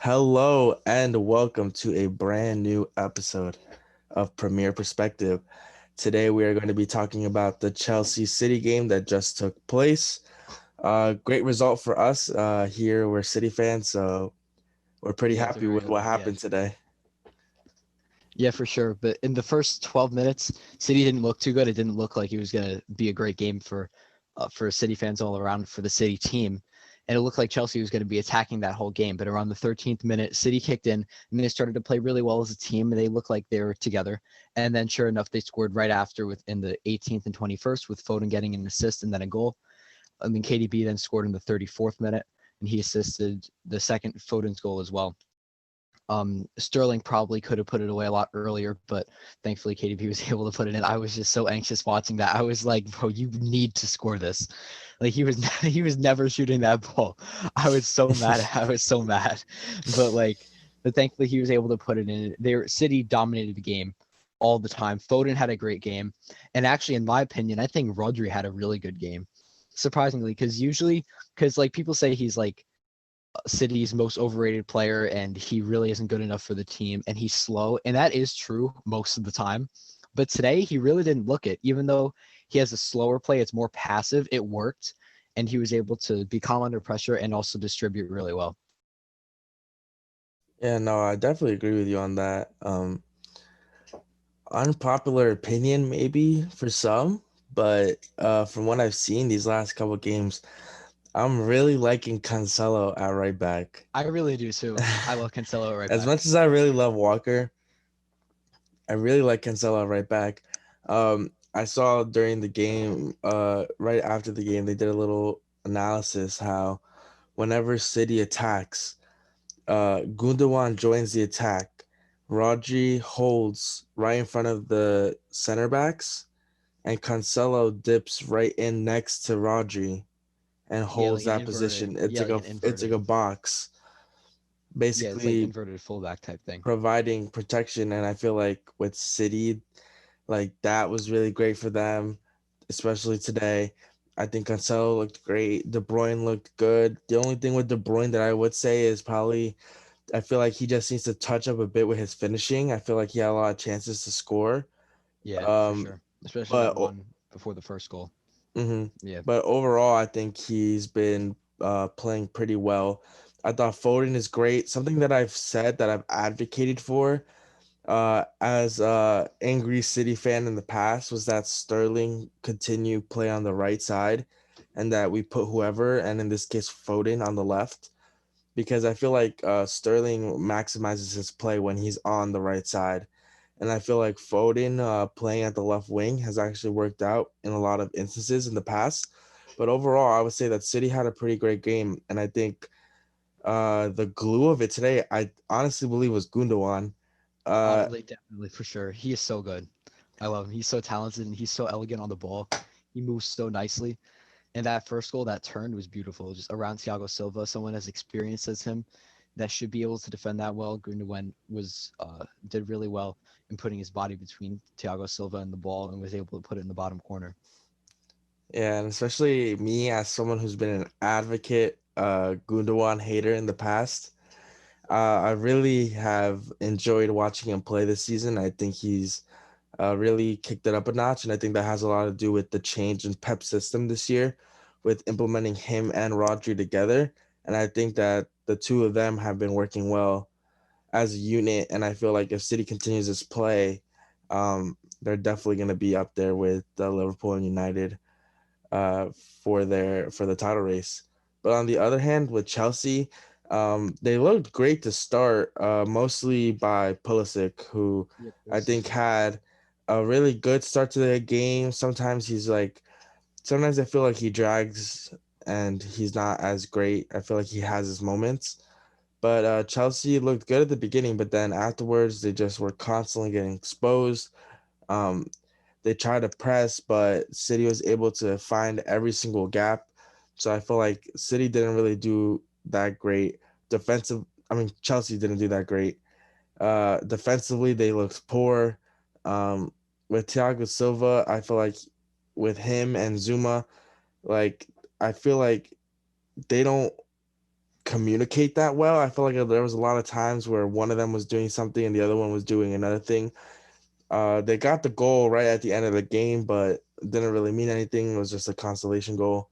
Hello and welcome to a brand new episode of Premier Perspective. Today we are going to be talking about the Chelsea City game that just took place. Great result for us here. We're City fans, so we're pretty Yeah, it's a happy with very what yeah. happened today. Yeah, for sure. But in the first 12 minutes, City didn't look too good. It didn't look like it was going to be a great game for City fans all around for the City team. And it looked like Chelsea was going to be attacking that whole game. But around the 13th minute, City kicked in and they started to play really well as a team. And they looked like they were together. And then, sure enough, they scored right after within the 18th and 21st with Foden getting an assist and then a goal. And then KDB then scored in the 34th minute and he assisted the second Foden's goal as well. Sterling probably could have put it away a lot earlier, but thankfully KDB was able to put it in. I was just so anxious watching that. I was like, bro, you need to score this. Like he was never shooting that ball. I was so mad. I was so mad. But but thankfully he was able to put it in. Their City dominated the game all the time. Foden had a great game. And actually, in my opinion, I think Rodri had a really good game. Surprisingly, because like people say he's like City's most overrated player and he really isn't good enough for the team and he's slow. And that is true most of the time. But today he really didn't look it. Even though he has a slower play, it's more passive. It worked. And he was able to be calm under pressure and also distribute really well. Yeah, no, I definitely agree with you on that. Unpopular opinion maybe for some, but from what I've seen these last couple games, I'm really liking Cancelo at right back. I really do too. I love Cancelo right As back. much as I really love Walker, I really like Cancelo right back. I saw during the game, right after the game, they did a little analysis how whenever City attacks, Gundogan joins the attack. Rodri holds right in front of the center backs, and Cancelo dips right in next to Rodri and Yeah, holds like an that inverted. position. Yeah, like an It's like inverted. a box, Yeah, it's like basically inverted fullback type thing. providing protection. And I feel like with City, like that was really great for them, especially today. I think Cancelo looked great. De Bruyne looked good. The only thing with De Bruyne that I would say is probably I feel like he just needs to touch up a bit with his finishing. I feel like he had a lot of chances to score. Yeah, for Um, sure. Especially but that one before the first goal. mhm. Yeah. But overall, I think he's been playing pretty well. I thought Foden is great. Something that I've said that I've advocated for as a angry City fan in the past was that Sterling continue play on the right side and that we put whoever, and in this case Foden, on the left, because I feel like Sterling maximizes his play when he's on the right side. And I feel like Foden playing at the left wing has actually worked out in a lot of instances in the past. But overall, I would say that City had a pretty great game. And I think the glue of it today, I honestly believe, was Gundogan. Uh, Like definitely for sure. He is so good. I love him. He's so talented and he's so elegant on the ball. He moves so nicely. And that first goal that turned was beautiful. Just around Thiago Silva, someone as experienced as him that should be able to defend that well. Gundogan was did really well in putting his body between Thiago Silva and the ball and was able to put it in the bottom corner. yeah, and especially me as someone who's been an advocate, Gundogan hater in the past. I really have enjoyed watching him play this season. I think he's really kicked it up a notch, and I think that has a lot to do with the change in Pep system this year, with implementing him and Rodri together. And I think that the two of them have been working well as a unit. And I feel like if City continues this play, they're definitely going to be up there with Liverpool and United uh, for the title race. But on the other hand, with Chelsea, they looked great to start, mostly by Pulisic, who Yeah, I this think is really had a really good start to the game. Sometimes I feel like he drags and he's not as great. I feel like he has his moments. But Chelsea looked good at the beginning, but then afterwards they just were constantly getting exposed. Um, they tried to press, but City was able to find every single gap. So I feel like City didn't really do that great. Chelsea didn't do that great. Defensively, they looked poor. Um, with Thiago Silva, I feel like with him and Zuma, like I feel like they don't. communicate that well. I feel like there was a lot of times where one of them was doing something and the other one was doing another thing. They got the goal right at the end of the game, but it didn't really mean anything. It was just a consolation goal.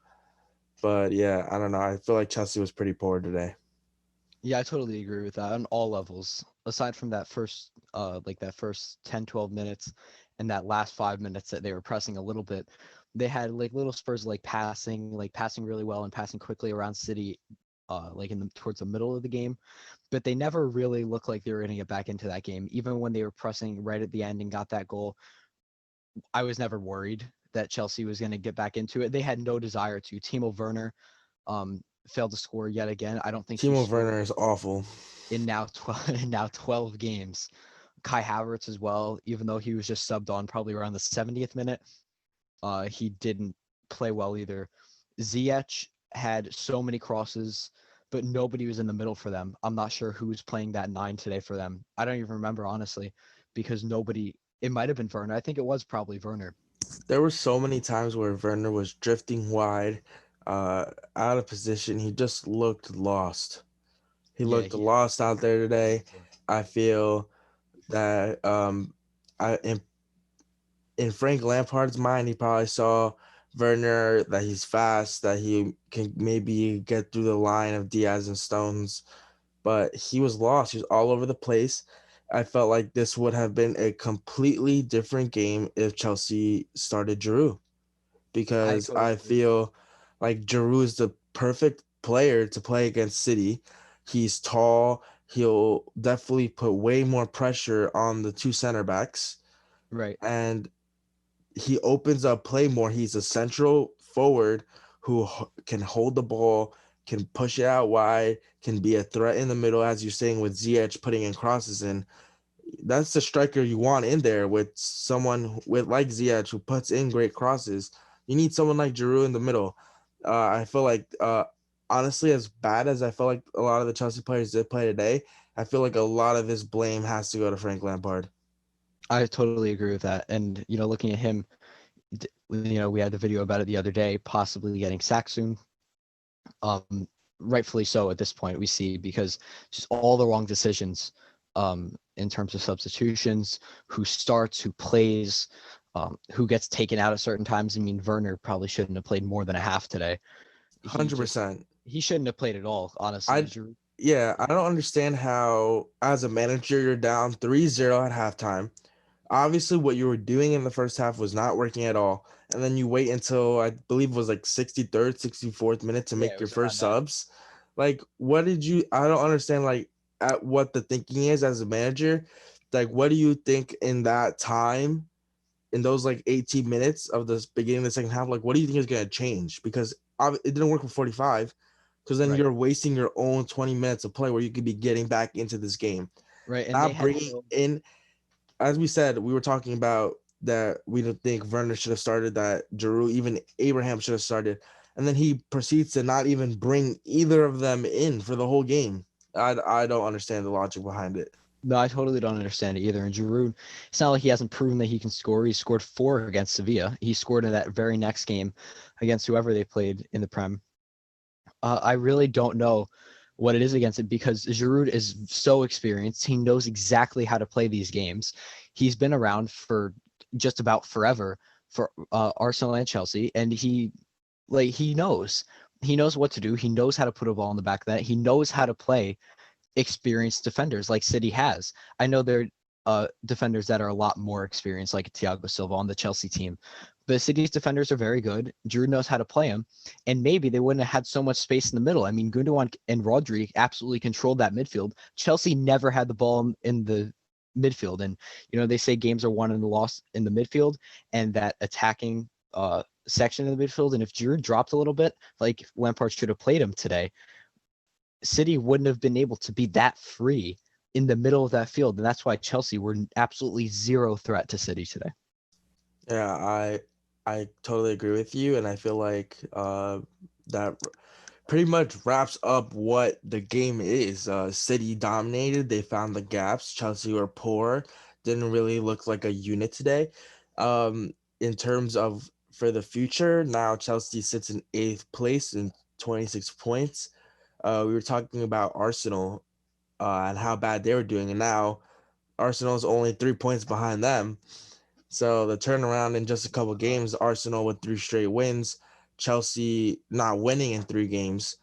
But yeah, I don't know. I feel like Chelsea was pretty poor today. Yeah, I totally agree with that on all levels. Aside from that first like that first 10, 12 minutes and that last 5 minutes that they were pressing a little bit, they had like little spurs of like passing really well and passing quickly around City like in the towards the middle of the game, but they never really looked like they were going to get back into that game. Even when they were pressing right at the end and got that goal, I was never worried that Chelsea was going to get back into it. They had no desire to. Timo Werner failed to score yet again. I don't think he Timo scored Werner is awful. in now 12 in now 12 games. Kai Havertz as well, even though he was just subbed on probably around the 70th minute, he didn't play well either. Ziyech had so many crosses, but nobody was in the middle for them. I'm not sure who was playing that 9 today for them. I don't even remember honestly, because nobody. It might have been Werner. I think it was probably Werner. There were so many times where Werner was drifting wide, uh, out of position. He just looked lost. He Yeah, looked he lost out there today. did. I feel that I in Frank Lampard's mind, he probably saw Werner, that he's fast, that he can maybe get through the line of Diaz and Stones, but he was lost. He was all over the place. I felt like this would have been a completely different game if Chelsea started Giroud, I because totally I agree with that. feel like Giroud is the perfect player to play against City. He's tall. He'll definitely put way more pressure on the two center backs, Right. and he opens up play more. He's a central forward who can hold the ball, can push it out wide, can be a threat in the middle, as you're saying with Ziyech putting in crosses in. That's the striker you want in there, with someone with like Ziyech who puts in great crosses. You need someone like Giroud in the middle. I feel like, honestly, as bad as I felt like a lot of the Chelsea players did play today, I feel like a lot of this blame has to go to Frank Lampard. I totally agree with that. And looking at him, we had the video about it the other day, possibly getting sacked soon. Rightfully so at this point, we see, because just all the wrong decisions in terms of substitutions, who starts, who plays, who gets taken out at certain times. I mean, Werner probably shouldn't have played more than a half today. He just 100%. he shouldn't have played at all, honestly. I Yeah, I don't understand how as a manager you're down 3-0 at halftime. Obviously what you were doing in the first half was not working at all. And then you wait until I believe it was like 63rd, 64th minute to Yeah, make it your was first around that. subs. Like what did you I don't understand like at what the thinking is as a manager. Like what do you think in that time, in those like 18 minutes of the beginning of the second half, like what do you think is going to change? Because it didn't work for 45, because then Right, you're wasting your own 20 minutes of play where you could be getting back into this game. right, and they Not had bringing so in, as we said, we were talking about that we don't think Werner should have started, that Giroud, even Abraham should have started. And then he proceeds to not even bring either of them in for the whole game. I don't understand the logic behind it. no, I totally don't understand it either. And Giroud, it's not like he hasn't proven that he can score. He scored 4 against Sevilla. He scored in that very next game against whoever they played in the Prem. I really don't know what it is against it, because Giroud is so experienced. He knows exactly how to play these games. He's been around for just about forever for Arsenal and Chelsea, and he knows. He knows what to do. He knows how to put a ball in the back of that. He knows how to play experienced defenders like City has. I know there are defenders that are a lot more experienced, like Thiago Silva on the Chelsea team. But City's defenders are very good. Drew knows how to play them, and maybe they wouldn't have had so much space in the middle. I mean, Gundogan and Rodri absolutely controlled that midfield. Chelsea never had the ball in the midfield, and they say games are won and lost in the midfield, and that attacking section of the midfield. And if Drew dropped a little bit, like Lampard should have played him today, City wouldn't have been able to be that free in the middle of that field. And that's why Chelsea were absolutely zero threat to City today. Yeah, I totally agree with you, and I feel like that pretty much wraps up what the game is. City dominated. They found the gaps. Chelsea were poor. Didn't really look like a unit today. In terms of for the future, now Chelsea sits in eighth place in 26 points. We were talking about Arsenal and how bad they were doing, and now Arsenal's only 3 points behind them. So the turnaround in just a couple games, Arsenal with 3 straight wins, Chelsea not winning in 3 games.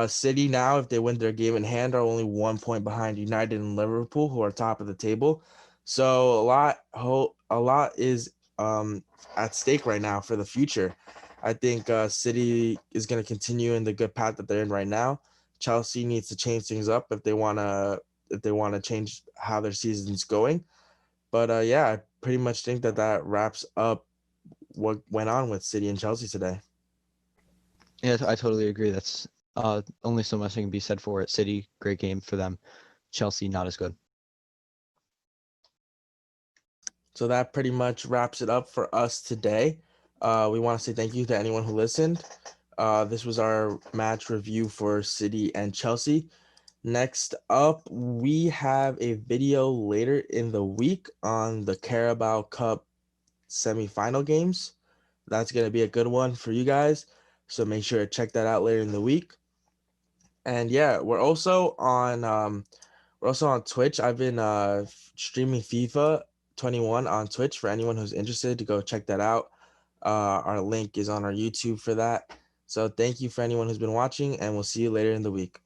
City now, if they win their game in hand, are only 1 point behind United and Liverpool, who are top of the table. So a lot is at stake right now for the future. I think City is going to continue in the good path that they're in right now. Chelsea needs to change things up if they want to change how their season's going. But yeah, I pretty much think that that wraps up what went on with City and Chelsea today. Yeah, I totally agree. That's only so much can be said for it. City, great game for them. Chelsea, not as good. So that pretty much wraps it up for us today. We want to say thank you to anyone who listened. This was our match review for City and Chelsea. Next up, we have a video later in the week on the Carabao Cup semifinal games. That's going to be a good one for you guys. So make sure to check that out later in the week. And yeah, we're also on Twitch. I've been streaming FIFA 21 on Twitch for anyone who's interested to go check that out. Our link is on our YouTube for that. So thank you for anyone who's been watching, and we'll see you later in the week.